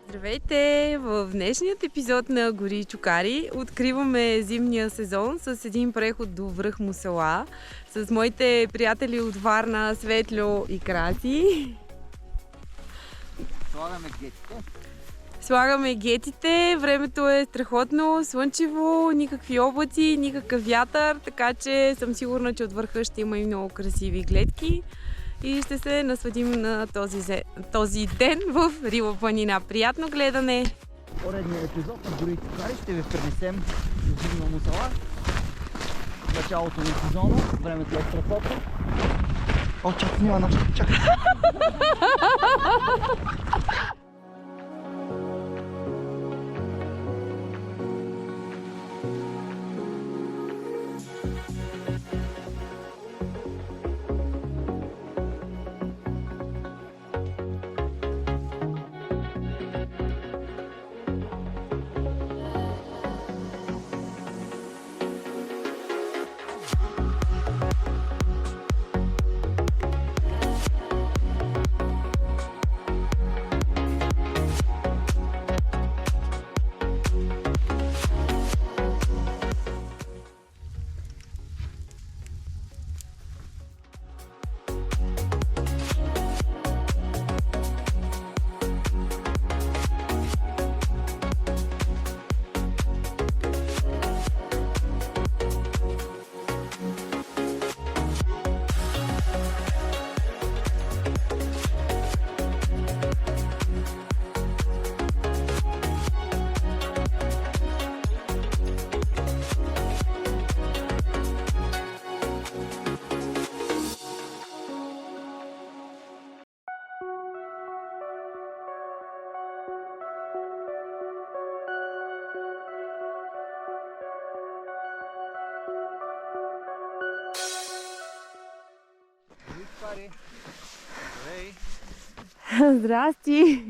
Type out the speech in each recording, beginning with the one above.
Здравейте! В днешният епизод на Гори и чукари откриваме зимния сезон с един преход до връх Мусала с моите приятели от Варна, Светло и Краси. Слагаме гетите, времето е страхотно, слънчево, никакви облаци, никакъв вятър, така че съм сигурна, че от върха ще има и много красиви гледки. И ще се насладим на този ден в Рила планина. Приятно гледане! Поредният епизод на Гори и чукари ще ви пренесем в зимна Мусала. Началото на сезона, времето е страхотно. О, чакай, няма чакай! Здрасти!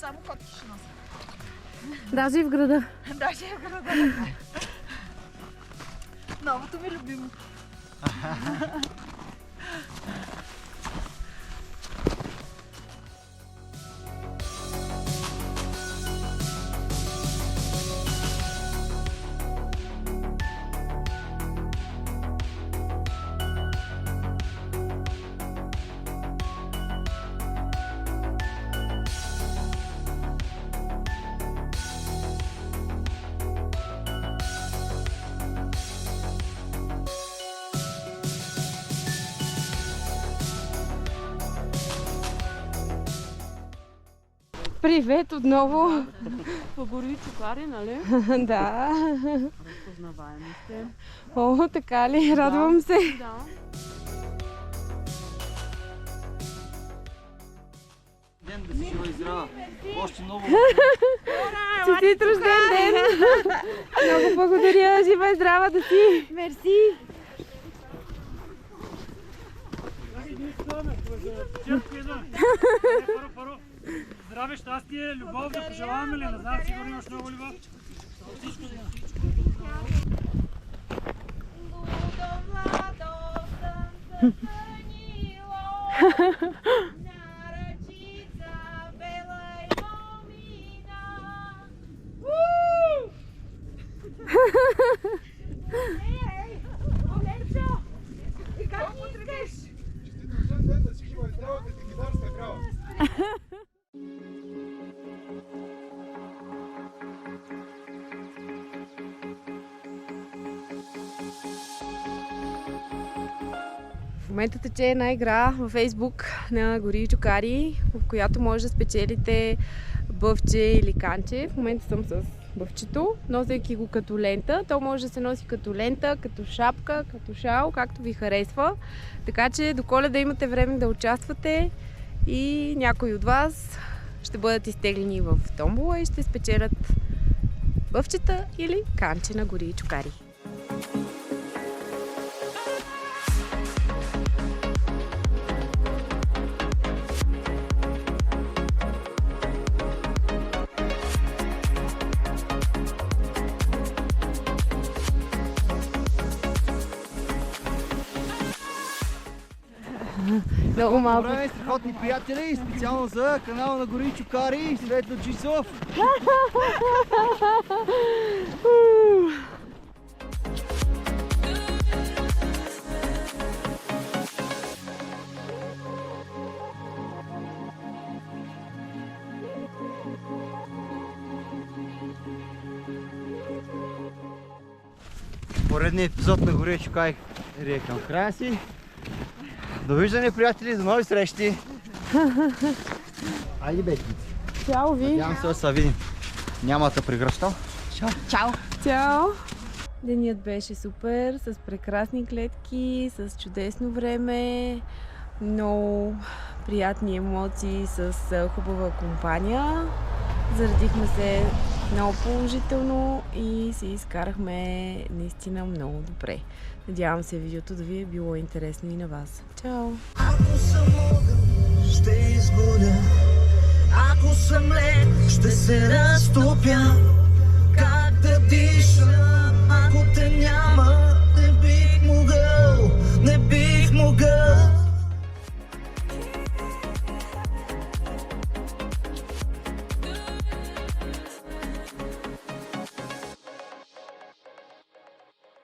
Само котки ще нося. Даже и в града. Даже и в града. Новото ми любимо. Привет отново! По Гори и чукари, нали? Да. Разпознаваеми сте. О, така ли? Радвам се. Да. Ден да си жива и здрава. Още много. Честит рожден ден! Много благодаря! Жива и здрава да си! Мерси! Първо, здраве, щастие, любов да пожелаваме ли? Не знам, сигурно имаш много любов. Всичко да момента тече една игра във Фейсбук на Гори и Чукари, в която може да спечелите бъвче или канче. В момента съм с бъвчето, носейки го като лента. То може да се носи като лента, като шапка, като шал, както ви харесва. Така че до Коледа имате време да участвате и някои от вас ще бъдат изтеглени в томбола и ще спечелят бъвчета или канче на Гори и Чукари. Много малко. Добре, страхотни приятели, специално за канала на Гори и Чукари, Светло Джисов. Поредният епизод на Гори и Чукари е към края си. Довиждане, приятели, до нови срещи! Айде, бетници! Чао ви! Надявам се да се видим. Няма да прегръщал. Чао! Чао! Денят беше супер, с прекрасни гледки, с чудесно време, много приятни емоции, с хубава компания. Заредихме се много положително и се изкарахме наистина много добре. Надявам се видеото да ви е било интересно и на вас. Чао! Ако съм огън, ще изгоря. Ако съм лед, ще се разтопя. Как да дишам?